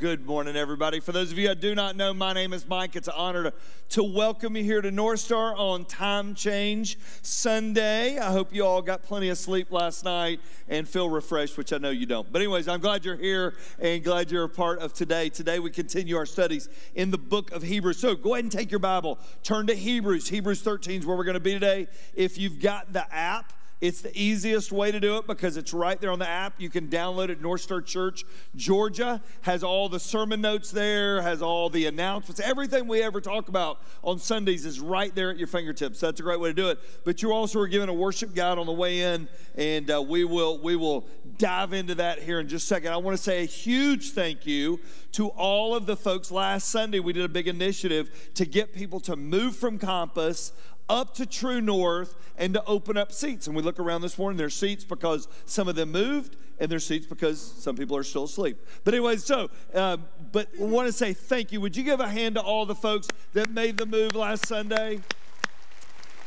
Good morning, everybody. For those of you that do not know, my name is Mike. It's an honor to welcome you here to NorthStar on Time Change Sunday. I hope you all got plenty of sleep last night and feel refreshed, which I know you don't. But anyways, I'm glad you're here and glad you're a part of today. Today we continue our studies in the book of Hebrews. So go ahead and take your Bible, turn to Hebrews. Hebrews 13 is where we're going to be today. If you've got the app, it's the easiest way to do it because it's right there on the app. You can download it. NorthStar Church, Georgia, has all the sermon notes there, has all the announcements. Everything we ever talk about on Sundays is right there at your fingertips. So that's a great way to do it. But you also are given a worship guide on the way in, and we will dive into that here in just a second. I want to say a huge thank you to all of the folks. Last Sunday, we did a big initiative to get people to move from campus up to True North and to open up seats. And we look around this morning, there's seats because some of them moved, and there's seats because some people are still asleep. But anyway, but we want to say thank you. Would you give a hand to all the folks that made the move last Sunday?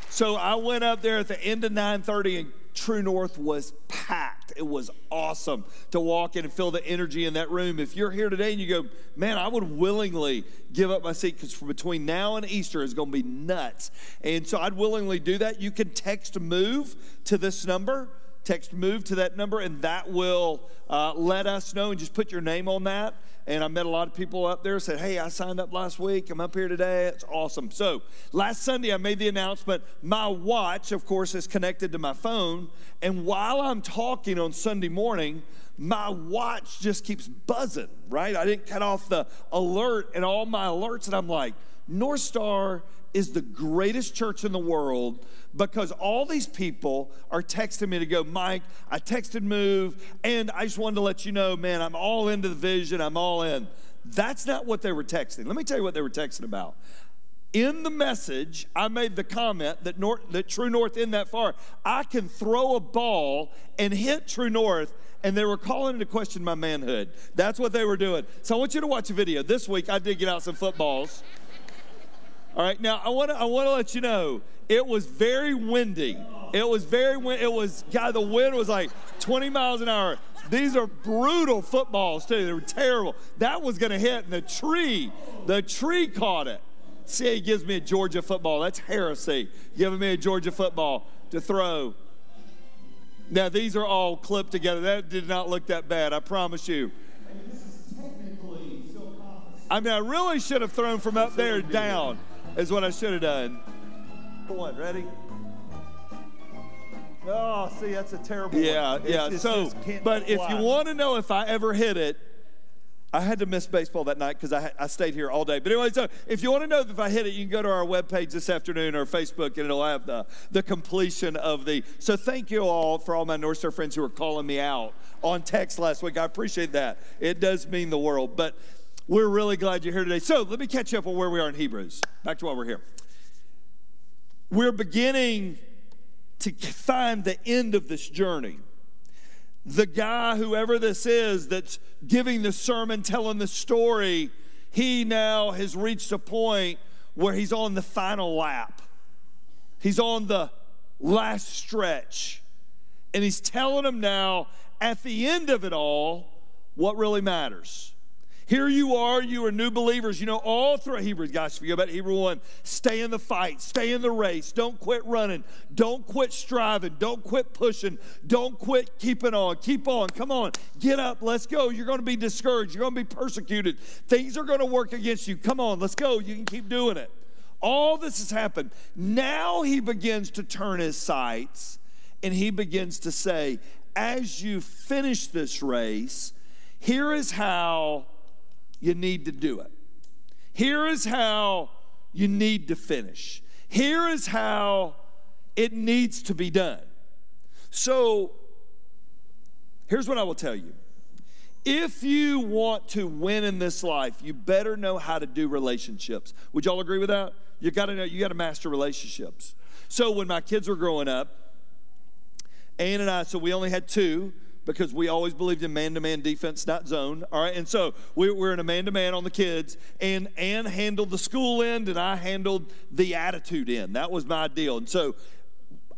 So I went up there at the end of 9:30, and True North was packed. It was awesome to walk in and feel the energy in that room. If you're here today and you go, man, I would willingly give up my seat because between now and Easter is going to be nuts. And so I'd willingly do that. You can text MOVE to this number. Text MOVE to that number, and that will let us know, and just put your name on that. And I met a lot of people up there, said, hey, I signed up last week. I'm up here today. It's awesome. So last Sunday, I made the announcement. My watch, of course, is connected to my phone. And while I'm talking on Sunday morning, my watch just keeps buzzing, right? I didn't cut off the alert and all my alerts. And I'm like, NorthStar is the greatest church in the world because all these people are texting me to go, Mike, I texted MOVE, and I just wanted to let you know, man, I'm all into the vision. I'm all in. That's not what they were texting. Let me tell you what they were texting about. In the message, I made the comment that True North isn't that far. I can throw a ball and hit True North, and they were calling into question my manhood. That's what they were doing. So I want you to watch a video. This week, I did get out some footballs. All right, now I want to let you know, it was very windy. It was very windy. The wind was like 20 miles an hour. These are brutal footballs, too. They were terrible. That was going to hit, and the tree caught it. See, he gives me a Georgia football. That's heresy, giving me a Georgia football to throw. Now, these are all clipped together. That did not look that bad, I promise you. I mean, I really should have thrown from up there down. Is what I should have done. Come on, ready? Oh, see, that's a terrible one. Yeah. So, but if you want to know if I ever hit it, I had to miss baseball that night because I stayed here all day. But anyway, so if you want to know if I hit it, you can go to our webpage this afternoon or Facebook, and it'll have the completion of the. So thank you all for all my NorthStar friends who were calling me out on text last week. I appreciate that. It does mean the world. But we're really glad you're here today. So let me catch up on where we are in Hebrews. Back to why we're here. We're beginning to find the end of this journey. The guy, whoever this is, that's giving the sermon, telling the story, he now has reached a point where he's on the final lap. He's on the last stretch. And he's telling them now, at the end of it all, what really matters. Here you are new believers, all through Hebrews. Guys, if you go back to Hebrews 1, stay in the fight, stay in the race, don't quit running, don't quit striving, don't quit pushing, don't quit keeping on, keep on, come on, get up, let's go. You're going to be discouraged, you're going to be persecuted, things are going to work against you. Come on, let's go, you can keep doing it. All this has happened. Now he begins to turn his sights, and he begins to say, as you finish this race, here is how you need to do it. Here is how you need to finish. Here is how it needs to be done. So, here's what I will tell you. If you want to win in this life, you better know how to do relationships. Would y'all agree with that? You got to master relationships. So when my kids were growing up, Ann and I, so we only had two, because we always believed in man-to-man defense, not zone, all right? And so we're in a man-to-man on the kids, and Ann handled the school end, and I handled the attitude end. That was my deal. And so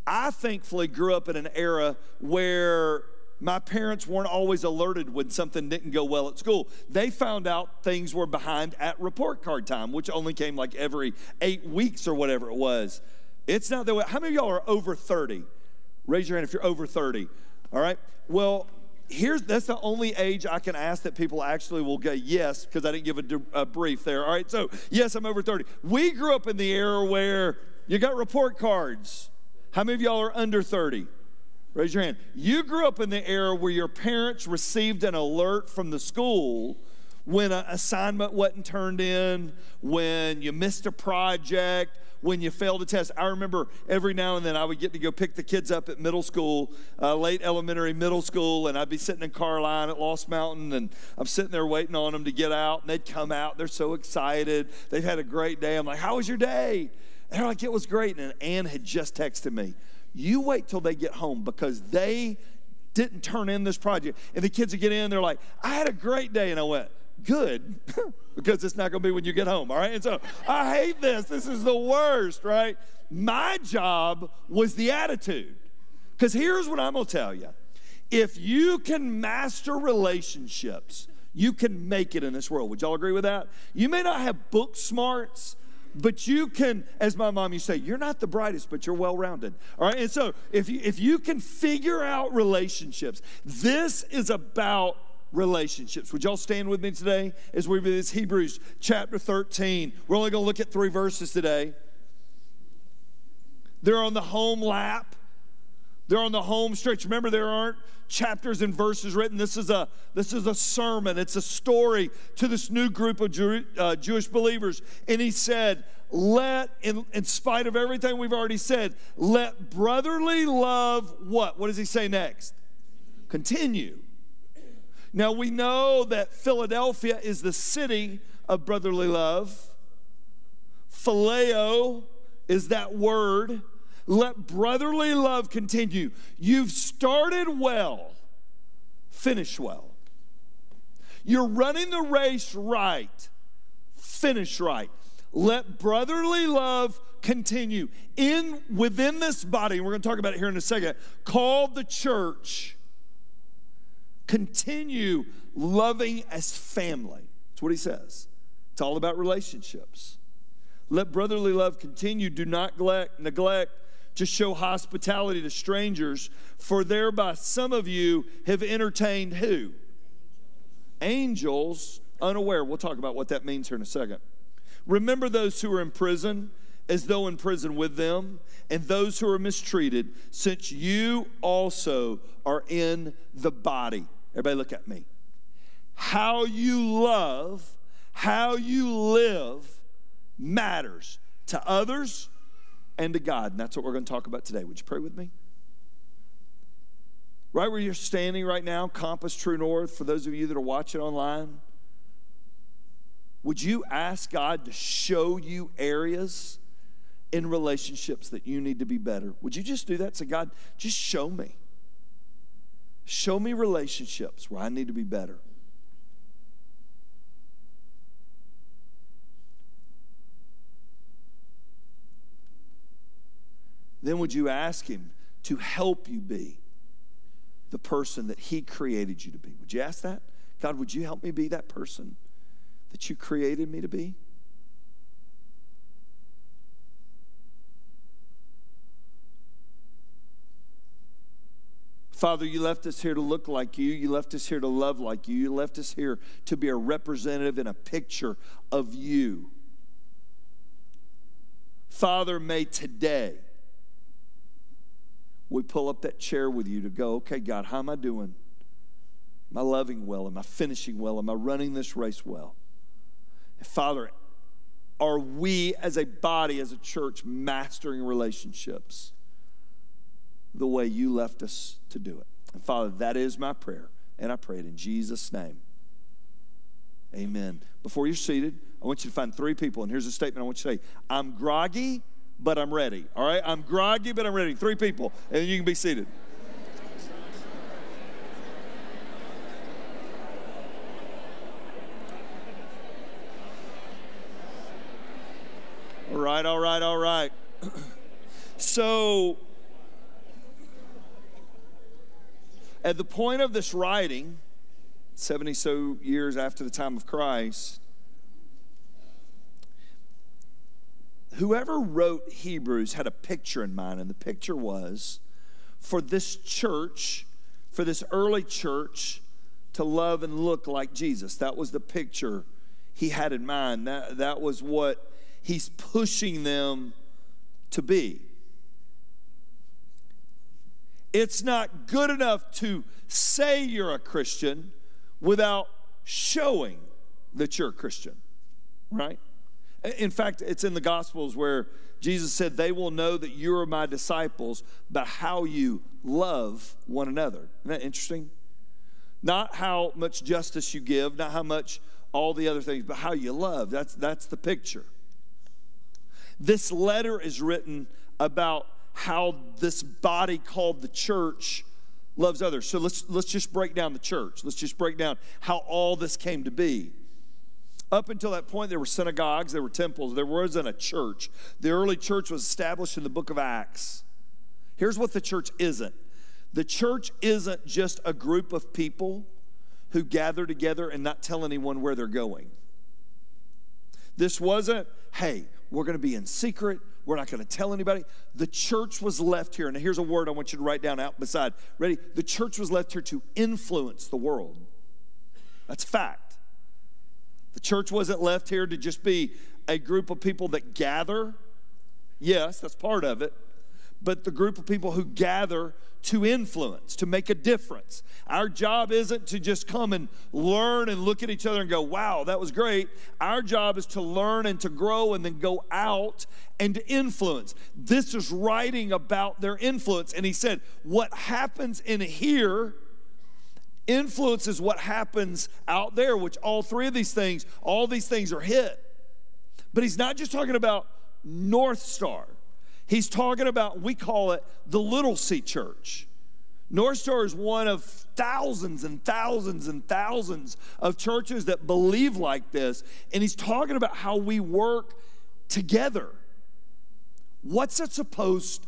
I thankfully grew up in an era where my parents weren't always alerted when something didn't go well at school. They found out things were behind at report card time, which only came like every 8 weeks or whatever it was. It's not that way. How many of y'all are over 30? Raise your hand if you're over 30. All right. Well, that's the only age I can ask that people actually will go yes, because I didn't give a brief there. All right. So yes, I'm over 30. We grew up in the era where you got report cards. How many of y'all are under 30? Raise your hand. You grew up in the era where your parents received an alert from the school when an assignment wasn't turned in, when you missed a project, when you failed a test. I remember every now and then I would get to go pick the kids up at middle school, late elementary, middle school, and I'd be sitting in car line at Lost Mountain, and I'm sitting there waiting on them to get out, and they'd come out. They're so excited. They've had a great day. I'm like, how was your day? And they're like, it was great. And Ann had just texted me, you wait till they get home because they didn't turn in this project. And the kids would get in, they're like, I had a great day. And I went, good, because it's not going to be when you get home, all right? And so I hate this. This is the worst, right? My job was the attitude. Because here's what I'm going to tell you. If you can master relationships, you can make it in this world. Would y'all agree with that? You may not have book smarts, but you can, as my mom used to say, you're not the brightest, but you're well-rounded. All right, and so if you can figure out relationships, this is about relationships. Would y'all stand with me today as we read this Hebrews chapter 13? We're only going to look at 3 verses today. They're on the home lap. They're on the home stretch. Remember, there aren't chapters and verses written. This is a sermon. It's a story to this new group of Jewish believers. And he said, in spite of everything we've already said, let brotherly love what? What does he say next? Continue. Now, we know that Philadelphia is the city of brotherly love. Phileo is that word. Let brotherly love continue. You've started well. Finish well. You're running the race right. Finish right. Let brotherly love continue. Within this body, we're going to talk about it here in a second, called the church, continue loving as family. That's what he says. It's all about relationships. Let brotherly love continue. Do not neglect to show hospitality to strangers, for thereby some of you have entertained who? Angels unaware. We'll talk about what that means here in a second. Remember those who are in prison as though in prison with them, and those who are mistreated, since you also are in the body. Everybody look at me. How you love, how you live matters to others and to God. And that's what we're going to talk about today. Would you pray with me? Right where you're standing right now, Compass True North, for those of you that are watching online, would you ask God to show you areas in relationships that you need to be better? Would you just do that? Say, God, just show me. Show me relationships where I need to be better. Then would you ask him to help you be the person that he created you to be? Would you ask that? God, would you help me be that person that you created me to be? Father, you left us here to look like you. You left us here to love like you. You left us here to be a representative and a picture of you. Father, may today we pull up that chair with you to go, okay, God, how am I doing? Am I loving well? Am I finishing well? Am I running this race well? And Father, are we as a body, as a church, mastering relationships the way you left us to do it? And Father, that is my prayer, and I pray it in Jesus' name. Amen. Before you're seated, I want you to find 3 people, and here's a statement I want you to say. I'm groggy, but I'm ready. All right? I'm groggy, but I'm ready. 3 people, and then you can be seated. All right. So, At the point of this writing, 70 so years after the time of Christ, whoever wrote Hebrews had a picture in mind, and the picture was for this church, for this early church to love and look like Jesus. That was the picture he had in mind. That was what he's pushing them to be. It's not good enough to say you're a Christian without showing that you're a Christian, right? In fact, it's in the Gospels where Jesus said, they will know that you are my disciples by how you love one another. Isn't that interesting? Not how much justice you give, not how much all the other things, but how you love. That's the picture. This letter is written about how this body called the church loves others. So let's just break down the church. Let's just break down how all this came to be. Up until that point, there were synagogues, there were temples, there wasn't a church. The early church was established in the book of Acts. Here's what the church isn't. The church isn't just a group of people who gather together and not tell anyone where they're going. This wasn't, hey, we're going to be in secret. We're not going to tell anybody. The church was left here, and here's a word I want you to write down out beside. Ready? The church was left here to influence the world. That's fact. The church wasn't left here to just be a group of people that gather. Yes, that's part of it. But the group of people who gather to influence, to make a difference. Our job isn't to just come and learn and look at each other and go, wow, that was great. Our job is to learn and to grow and then go out and to influence. This is writing about their influence. And he said, what happens in here influences what happens out there, which all these things are hit. But he's not just talking about NorthStar. He's talking about, we call it the Little C Church. NorthStar is one of thousands and thousands and thousands of churches that believe like this. And he's talking about how we work together. What's it supposed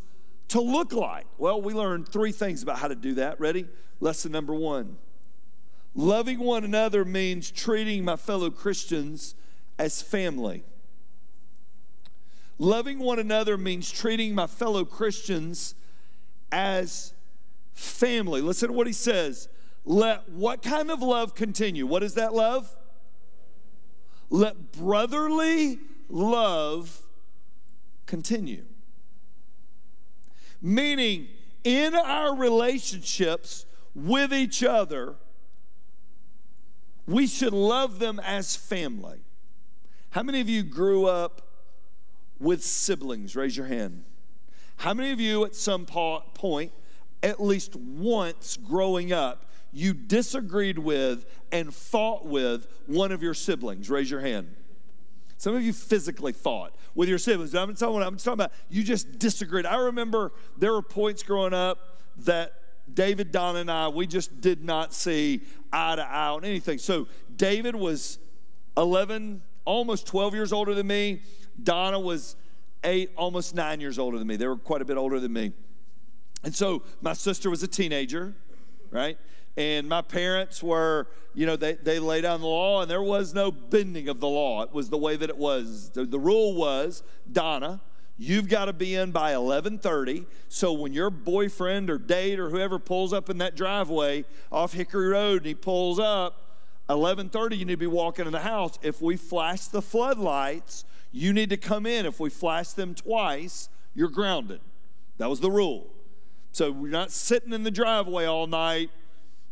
to look like? Well, we learned 3 things about how to do that. Ready? Lesson number 1. Loving one another means treating my fellow Christians as family. Loving one another means treating my fellow Christians as family. Listen to what he says. Let what kind of love continue? What is that love? Let brotherly love continue. Meaning, in our relationships with each other, we should love them as family. How many of you grew up with siblings? Raise your hand. How many of you at some point, at least once growing up, you disagreed with and fought with one of your siblings? Raise your hand. Some of you physically fought with your siblings. I'm talking about you just disagreed. I remember there were points growing up that David, Donna, and I, we just did not see eye to eye on anything. So David was 11, almost 12 years older than me. Donna was 8, almost 9 years older than me. They were quite a bit older than me. And so my sister was a teenager, right? And my parents were, they laid down the law, and there was no bending of the law. It was the way that it was. The rule was, Donna, you've got to be in by 11:30. So when your boyfriend or date or whoever pulls up in that driveway off Hickory Road and he pulls up, 11:30, you need to be walking in the house. If we flash the floodlights, you need to come in. If we flash them twice, you're grounded. That was the rule. So we're not sitting in the driveway all night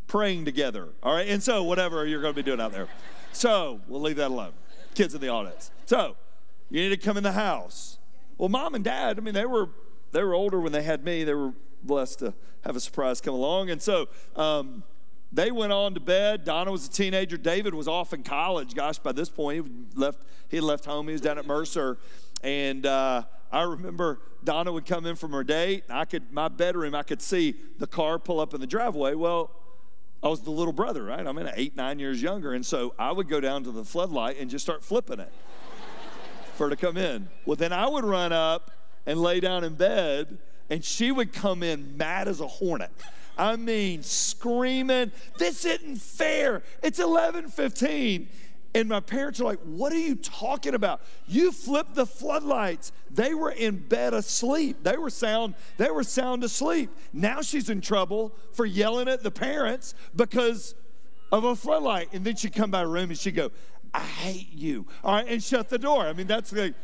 praying together, all right? And so whatever you're going to be doing out there. So we'll leave that alone. Kids in the audience. So you need to come in the house. Well, Mom and Dad, they were older when they had me. They were blessed to have a surprise come along. And so they went on to bed. Donna was a teenager. David was off in college. Gosh, by this point, he had left home. He was down at Mercer. And I remember Donna would come in from her date. My bedroom, I could see the car pull up in the driveway. Well, I was the little brother, right? I'm 8, 9 years younger. And so I would go down to the floodlight and just start flipping it for her to come in. Well, then I would run up and lay down in bed, and she would come in mad as a hornet. I mean, screaming, this isn't fair. It's 11:15. And my parents are like, what are you talking about? You flipped the floodlights. They were in bed asleep. They were sound asleep. Now she's in trouble for yelling at the parents because of a floodlight. And then she'd come by her room and she'd go, I hate you. All right, and shut the door. I mean, that's like,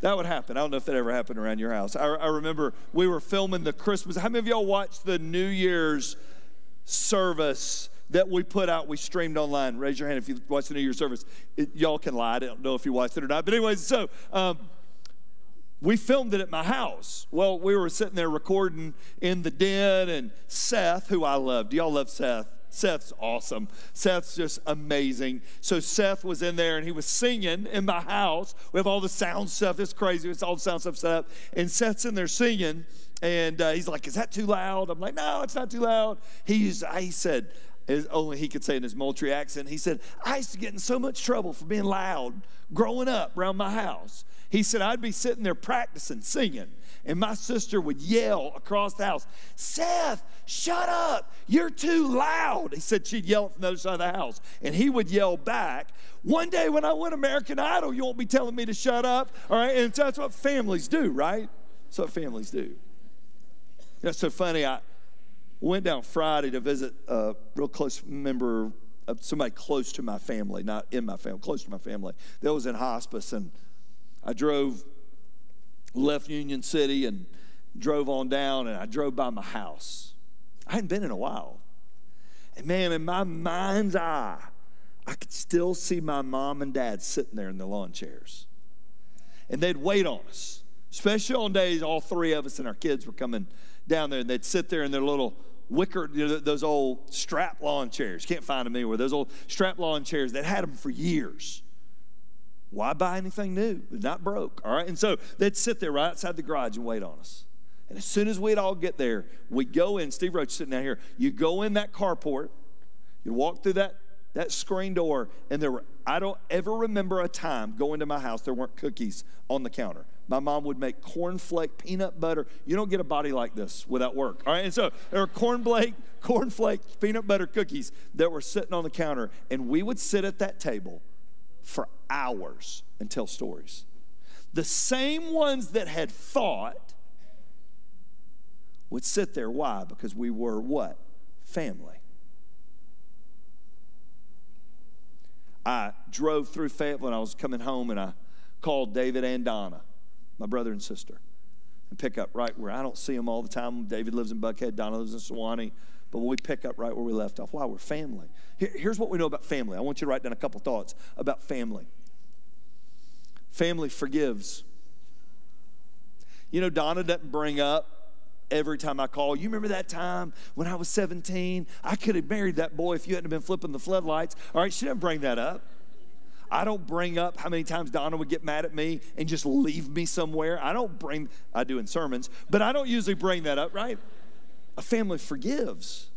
that would happen. I don't know if that ever happened around your house. I remember we were filming the Christmas. How many of y'all watched the New Year's service that we put out? We streamed online. Raise your hand if you watched the New Year's service. Y'all can lie. I don't know if you watched it or not. But anyways, so we filmed it at my house. Well, we were sitting there recording in the den, and Seth, who I love. Do y'all love Seth? Seth's awesome. Seth's just amazing. So Seth was in there, and he was singing in my house. We have all the sound stuff. It's crazy. It's all the sound stuff set up. And Seth's in there singing, and he's like, is that too loud? I'm like, no, it's not too loud. He said, as only he could say in his Moultrie accent, he said, I used to get in so much trouble for being loud growing up around my house. He said, I'd be sitting there practicing singing, and my sister would yell across the house, Seth, shut up, you're too loud. He said she'd yell from the other side of the house, and he would yell back, one day when I win American Idol, you won't be telling me to shut up, all right? And that's what families do, right? That's what families do. That's so funny. I went down Friday to visit a real close member of somebody close to my family, not in my family, close to my family, that was in hospice, and I left Union City and drove on down, and I drove by my house. I hadn't been in a while. And man, in my mind's eye, I could still see my mom and dad sitting there in the lawn chairs. And they'd wait on us, especially on days all three of us and our kids were coming down there, and they'd sit there in their little wicker, those old strap lawn chairs. Can't find them anywhere. Those old strap lawn chairs, they'd had them for years. Why buy anything new? They're not broke, all right? And so they'd sit there right outside the garage and wait on us. And as soon as we'd all get there, we'd go in. Steve Roach sitting down here. You go in that carport. You walk through that screen door, and I don't ever remember a time going to my house there weren't cookies on the counter. My mom would make cornflake peanut butter. You don't get a body like this without work, all right? And so there were cornflake peanut butter cookies that were sitting on the counter, and we would sit at that table for hours and tell stories. The same ones that had fought would sit there. Why? Because we were what? Family. I drove through Fayetteville when I was coming home, and I called David and Donna, my brother and sister, and pick up right where I don't see them all the time. David lives in Buckhead, Donna lives in Sewanee, but we pick up right where we left off. Why? We're family. Here's what we know about family. I want you to write down a couple thoughts about family. Family forgives. You know, Donna doesn't bring up every time I call, you remember that time when I was 17? I could have married that boy if you hadn't been flipping the floodlights. All right, she doesn't bring that up. I don't bring up how many times Donna would get mad at me and just leave me somewhere. I do in sermons, but I don't usually bring that up, right? A family forgives.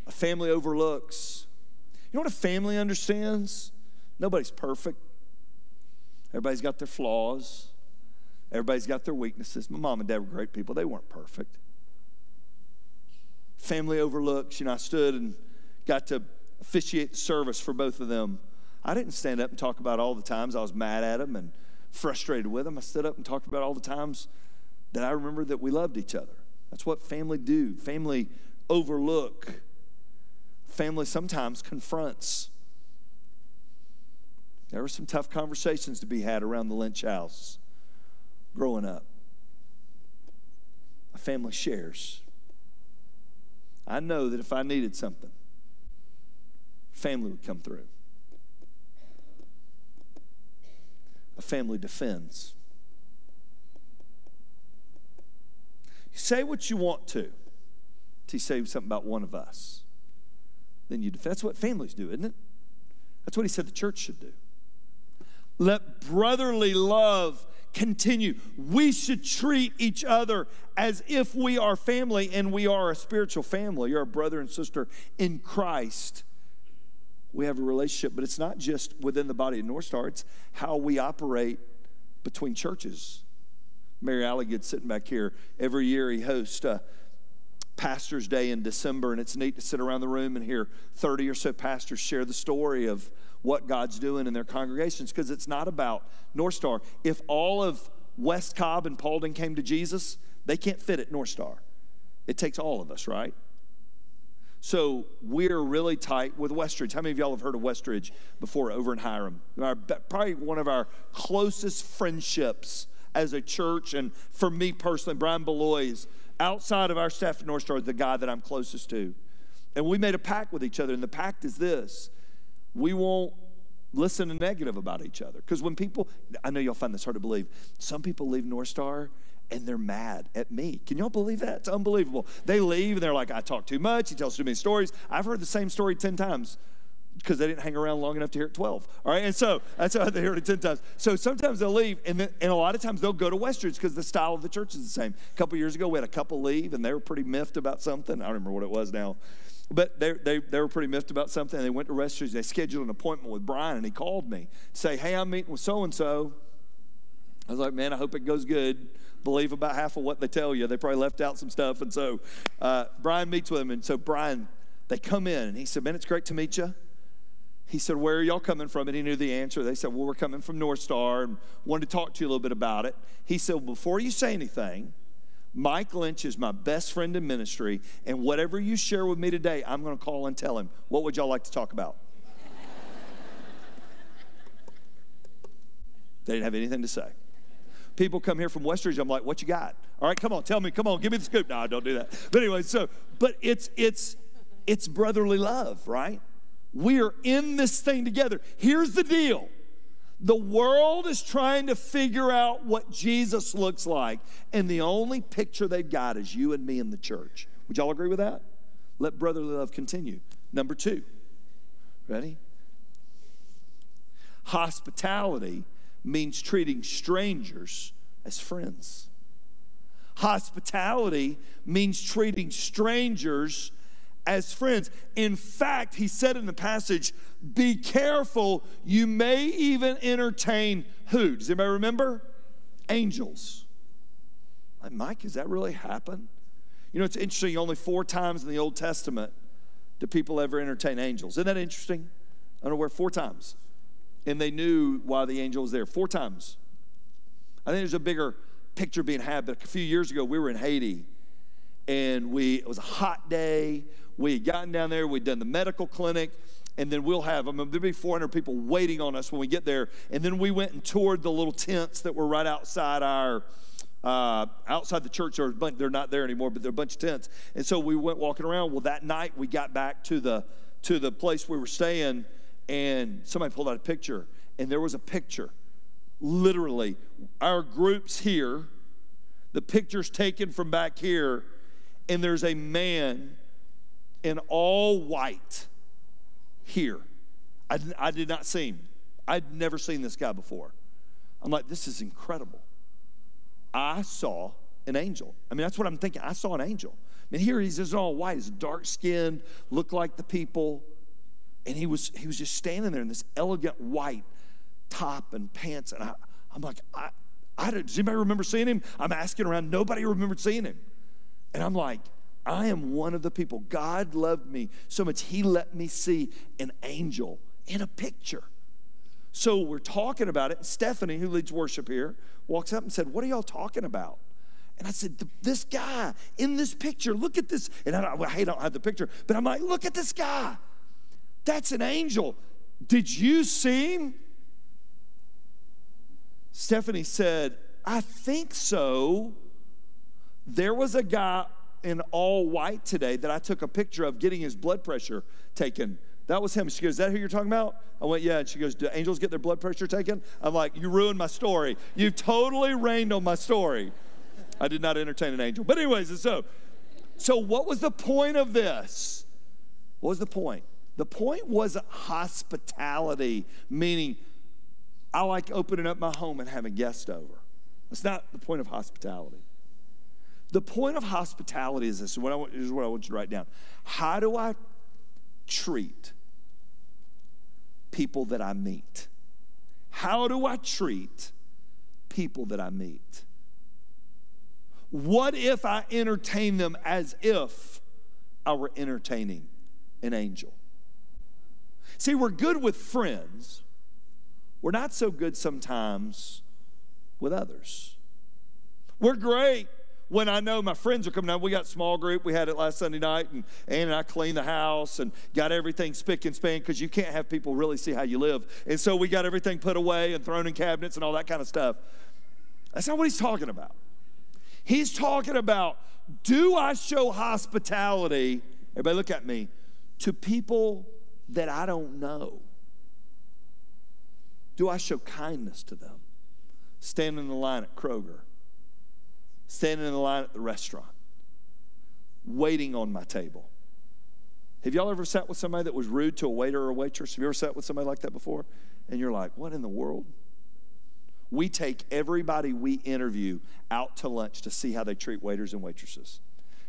A family overlooks. You know what a family understands? Nobody's perfect. Everybody's got their flaws. Everybody's got their weaknesses. My mom and dad were great people. They weren't perfect. Family overlooks. You know, I stood and got to officiate the service for both of them. I didn't stand up and talk about all the times I was mad at them and frustrated with them. I stood up and talked about all the times that I remember that we loved each other. That's what family do. Family overlook. Family sometimes confronts. There were some tough conversations to be had around the Linch house growing up. A family shares. I know that if I needed something, family would come through. A family defends. You say what you want to till you say something about one of us. Then you defend. That's what families do, isn't it? That's what he said the church should do. Let brotherly love continue. We should treat each other as if we are family, and we are a spiritual family. You're a brother and sister in Christ. We have a relationship, but it's not just within the body of NorthStar. It's how we operate between churches. Mary Alligood's sitting back here. Every year he hosts Pastor's Day in December, and it's neat to sit around the room and hear 30 or so pastors share the story of what God's doing in their congregations, because it's not about NorthStar. If all of West Cobb and Paulding came to Jesus, they can't fit at NorthStar. It takes all of us, right? So we're really tight with Westridge. How many of y'all have heard of Westridge before over in Hiram? Probably one of our closest friendships as a church, and for me personally, Brian Beloy's outside of our staff at NorthStar, the guy that I'm closest to. And we made a pact with each other, and the pact is this: we won't listen to negative about each other. Because when people, I know y'all find this hard to believe, some people leave NorthStar and they're mad at me. Can y'all believe that? It's unbelievable. They leave and they're like, I talk too much, he tells too many stories. I've heard the same story 10 times because they didn't hang around long enough to hear it 12. All right, and so that's how they heard it 10 times. So sometimes they'll leave, and a lot of times they'll go to Westridge because the style of the church is the same. A couple years ago, we had a couple leave, and they were pretty miffed about something. I don't remember what it was now. But they were pretty miffed about something. They went to Westridge. They scheduled an appointment with Brian, and he called me to say, hey, I'm meeting with so-and-so. I was like, man, I hope it goes good. Believe about half of what they tell you. They probably left out some stuff. And so Brian meets with him. And so Brian, they come in, and he said, man, it's great to meet you. He said, where are y'all coming from? And he knew the answer. They said, well, we're coming from NorthStar and wanted to talk to you a little bit about it. He said, well, before you say anything, Mike Linch is my best friend in ministry, and whatever you share with me today, I'm going to call and tell him. What would y'all like to talk about? They didn't have anything to say. People come here from Westridge, I'm like, what you got? All right, come on, tell me, come on, give me the scoop. No, don't do that. But anyway, but it's brotherly love, right? We are in this thing together. Here's the deal. The world is trying to figure out what Jesus looks like, and the only picture they've got is you and me in the church. Would y'all agree with that? Let brotherly love continue. Number 2. Ready? Hospitality means treating strangers as friends. Hospitality means treating strangers as friends. In fact, he said in the passage, be careful, you may even entertain who? Does anybody remember? Angels. Like, Mike, has that really happened? You know, it's interesting, only 4 times in the Old Testament do people ever entertain angels. Isn't that interesting? I don't know where, 4 times. And they knew why the angel was there. 4 times. I think there's a bigger picture being had, but a few years ago we were in Haiti, and it was a hot day. We had gotten down there, we'd done the medical clinic, and then there'll be 400 people waiting on us when we get there. And then we went and toured the little tents that were right outside outside the church. They're not there anymore, but they're a bunch of tents. And so we went walking around. Well, that night we got back to the place we were staying, and somebody pulled out a picture, and there was a picture. Literally, our group's here, the picture's taken from back here, and there's a man in all white here. I did not see him. I'd never seen this guy before. I'm like, this is incredible. I saw an angel. I mean, that's what I'm thinking. I saw an angel. I mean, here he's just all white. He's dark-skinned, looked like the people. And he was just standing there in this elegant white top and pants. And I'm like, does anybody remember seeing him? I'm asking around. Nobody remembered seeing him. And I'm like, I am one of the people. God loved me so much, he let me see an angel in a picture. So we're talking about it. And Stephanie, who leads worship here, walks up and said, what are y'all talking about? And I said, this guy in this picture, look at this. And I don't have the picture, but I'm like, look at this guy. That's an angel. Did you see him? Stephanie said, I think so. There was a guy in all white today that I took a picture of getting his blood pressure taken. That was him. She goes, is that who you're talking about? I went, yeah. And she goes, do angels get their blood pressure taken? I'm like, you ruined my story. You've totally rained on my story. I did not entertain an angel. But anyways, so what was the point of this? What was the point? The point was hospitality, meaning I like opening up my home and having guests over. That's not the point of hospitality. The point of hospitality is this. This is what I want you to write down. How do I treat people that I meet? How do I treat people that I meet? What if I entertain them as if I were entertaining an angel? See, we're good with friends. We're not so good sometimes with others. We're great when I know my friends are coming out. We got small group. We had it last Sunday night, and Ann and I cleaned the house and got everything spick and span because you can't have people really see how you live. And so we got everything put away and thrown in cabinets and all that kind of stuff. That's not what he's talking about. He's talking about, do I show hospitality, everybody look at me, to people that I don't know? Do I show kindness to them? Standing in the line at Kroger, standing in the line at the restaurant, waiting on my table. Have y'all ever sat with somebody that was rude to a waiter or a waitress? Have you ever sat with somebody like that before? And you're like, what in the world? We take everybody we interview out to lunch to see how they treat waiters and waitresses.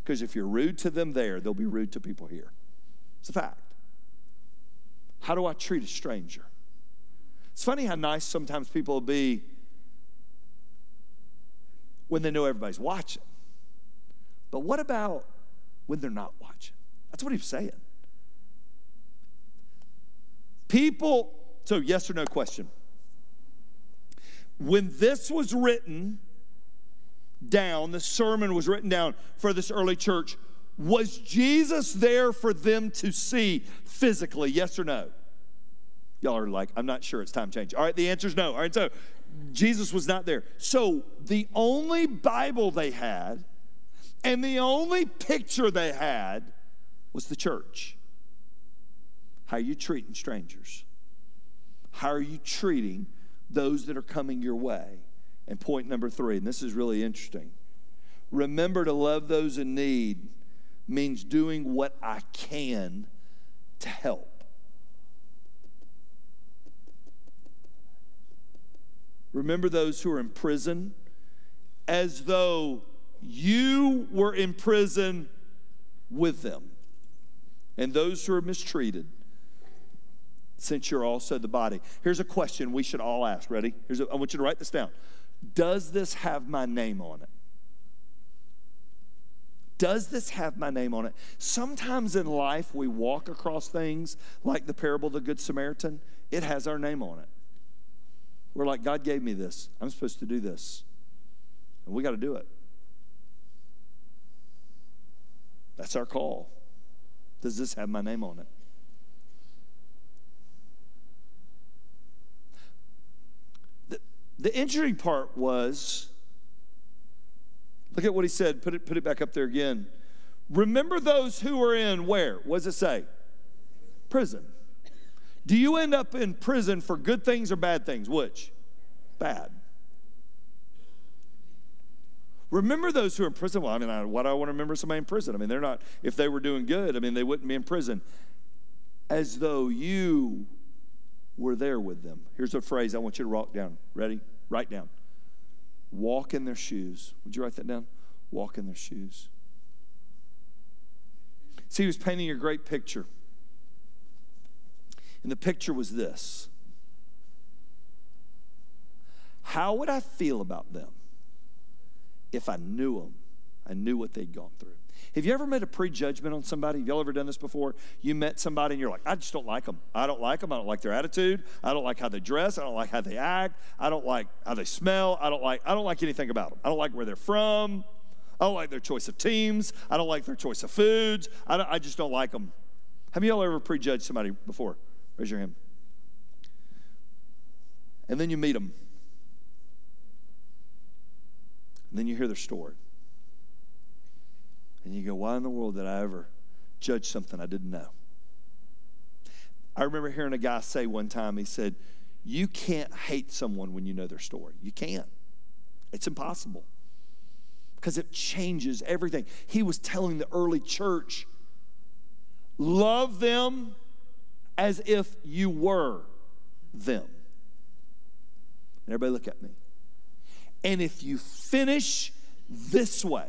Because if you're rude to them there, they'll be rude to people here. It's a fact. How do I treat a stranger? It's funny how nice sometimes people will be when they know everybody's watching. But what about when they're not watching? That's what he was saying. People, so yes or no question. When this was written down, the sermon was written down for this early church, was Jesus there for them to see physically, yes or no? Y'all are like, I'm not sure, it's time change. All right, the answer is no. All right, so Jesus was not there. So the only Bible they had and the only picture they had was the church. How are you treating strangers? How are you treating those that are coming your way? And point number 3, and this is really interesting. Remember to love those in need means doing what I can to help. Remember those who are in prison as though you were in prison with them. And those who are mistreated, since you're also the body. Here's a question we should all ask. Ready? I want you to write this down. Does this have my name on it? Does this have my name on it? Sometimes in life we walk across things like the parable of the Good Samaritan. It has our name on it. We're like, God gave me this. I'm supposed to do this. And we got to do it. That's our call. Does this have my name on it? The interesting part was, look at what he said. Put it back up there again. Remember those who are in where? What does it say? Prison. Do you end up in prison for good things or bad things? Which? Bad. Remember those who are in prison. Well, I mean, why do I want to remember somebody in prison? I mean, they're not, if they were doing good, I mean, they wouldn't be in prison. As though you were there with them. Here's a phrase I want you to write down. Ready? Write down. Walk in their shoes. Would you write that down? Walk in their shoes. See, he was painting a great picture. And the picture was this. How would I feel about them if I knew them? I knew what they'd gone through. Have you ever made a prejudgment on somebody? Have y'all ever done this before? You met somebody and you're like, I just don't like them. I don't like them. I don't like their attitude. I don't like how they dress. I don't like how they act. I don't like how they smell. I don't like anything about them. I don't like where they're from. I don't like their choice of teams. I don't like their choice of foods. I just don't like them. Have y'all ever prejudged somebody before? Raise your hand. And then you meet them. And then you hear their story. And you go, why in the world did I ever judge something I didn't know? I remember hearing a guy say one time, he said, you can't hate someone when you know their story. You can't. It's impossible. Because it changes everything. He was telling the early church, love them as if you were them. And everybody look at me. And if you finish this way,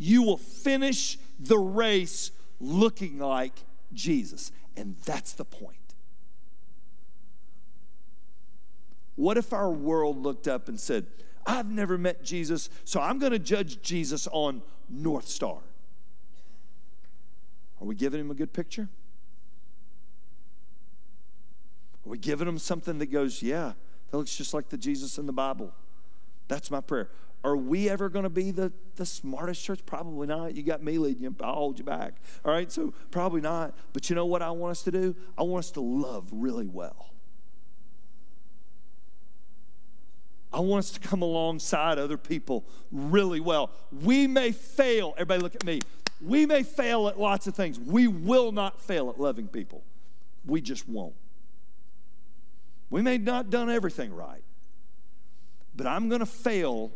you will finish the race looking like Jesus. And that's the point. What if our world looked up and said, I've never met Jesus, so I'm going to judge Jesus on NorthStar. Are we giving him a good picture? Are we giving him something that goes, yeah, that looks just like the Jesus in the Bible? That's my prayer. Are we ever going to be the smartest church? Probably not. You got me leading you. I'll hold you back. All right, so probably not. But you know what I want us to do? I want us to love really well. I want us to come alongside other people really well. We may fail. Everybody look at me. We may fail at lots of things. We will not fail at loving people. We just won't. We may not have done everything right. But I'm going to fail.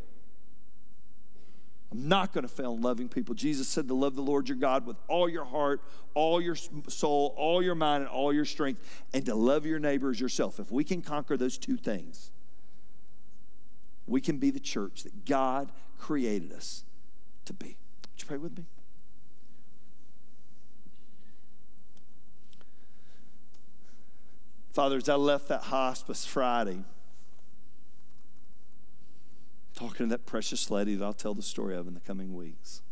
I'm not going to fail in loving people. Jesus said to love the Lord your God with all your heart, all your soul, all your mind, and all your strength, and to love your neighbor as yourself. If we can conquer those two things, we can be the church that God created us to be. Would you pray with me? Father, as I left that hospice Friday, talking to that precious lady that I'll tell the story of in the coming weeks.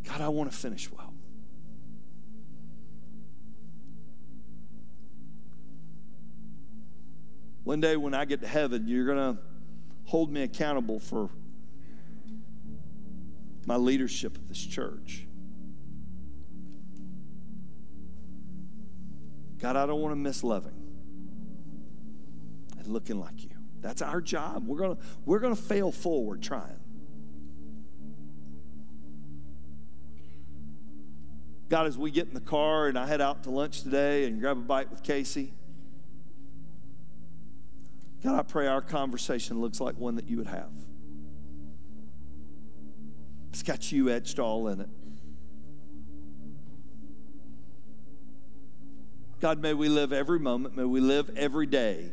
God, I want to finish well. One day when I get to heaven, you're going to hold me accountable for my leadership of this church. God, I don't want to miss loving and looking like you. That's our job. We're gonna fail forward trying. God, as we get in the car and I head out to lunch today and grab a bite with Casey, God, I pray our conversation looks like one that you would have. It's got you etched all in it. God, may we live every moment, may we live every day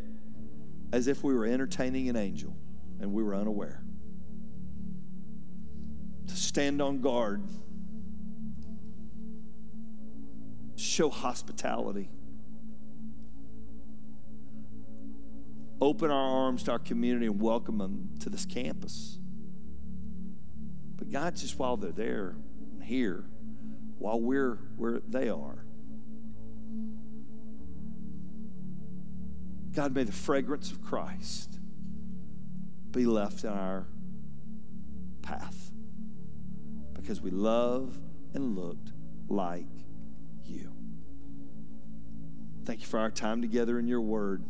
as if we were entertaining an angel and we were unaware. To stand on guard, show hospitality, open our arms to our community and welcome them to this campus. But God, just while they're there and here, while we're where they are, God, may the fragrance of Christ be left in our path because we love and looked like you. Thank you for our time together in your word.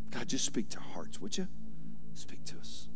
God, just speak to our hearts, would you? Speak to us.